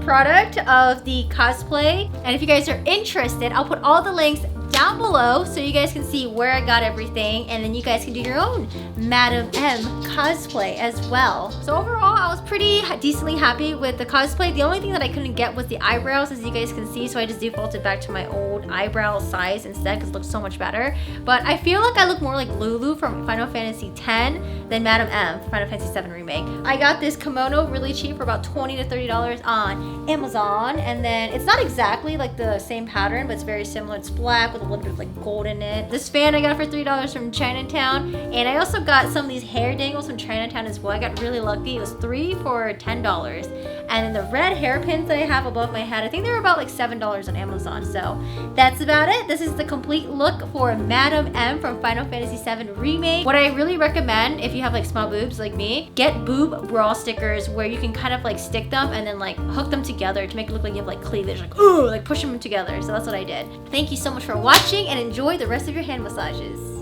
product of the cosplay. And if you guys are interested, I'll put all the links down below so you guys can see where I got everything, and then you guys can do your own Madam M cosplay as well. So overall, I was pretty decently happy with the cosplay. The only thing that I couldn't get was the eyebrows, as you guys can see, so I just defaulted back to my old eyebrow size instead because it looks so much better. But I feel like I look more like Lulu from Final Fantasy X than Madam M from Final Fantasy VII Remake. I got this kimono really cheap for about $20 to $30 on Amazon, and then it's not exactly like the same pattern, but it's very similar. It's black with a little bit of like gold in it. This fan I got for $3 from Chinatown, and I also got some of these hair dangles from Chinatown as well. I got really lucky. It was 3 for $10. And then the red hairpins that I have above my head, I think they're about like $7 on Amazon. So that's about it. This is the complete look for Madam M from Final Fantasy VII Remake. What I really recommend, if you have like small boobs like me, get boob bra stickers where you can kind of like stick them and then like hook them together to make it look like you have like cleavage, like ooh, like push them together. So that's what I did. Thank you so much for watching and enjoy the rest of your hand massages.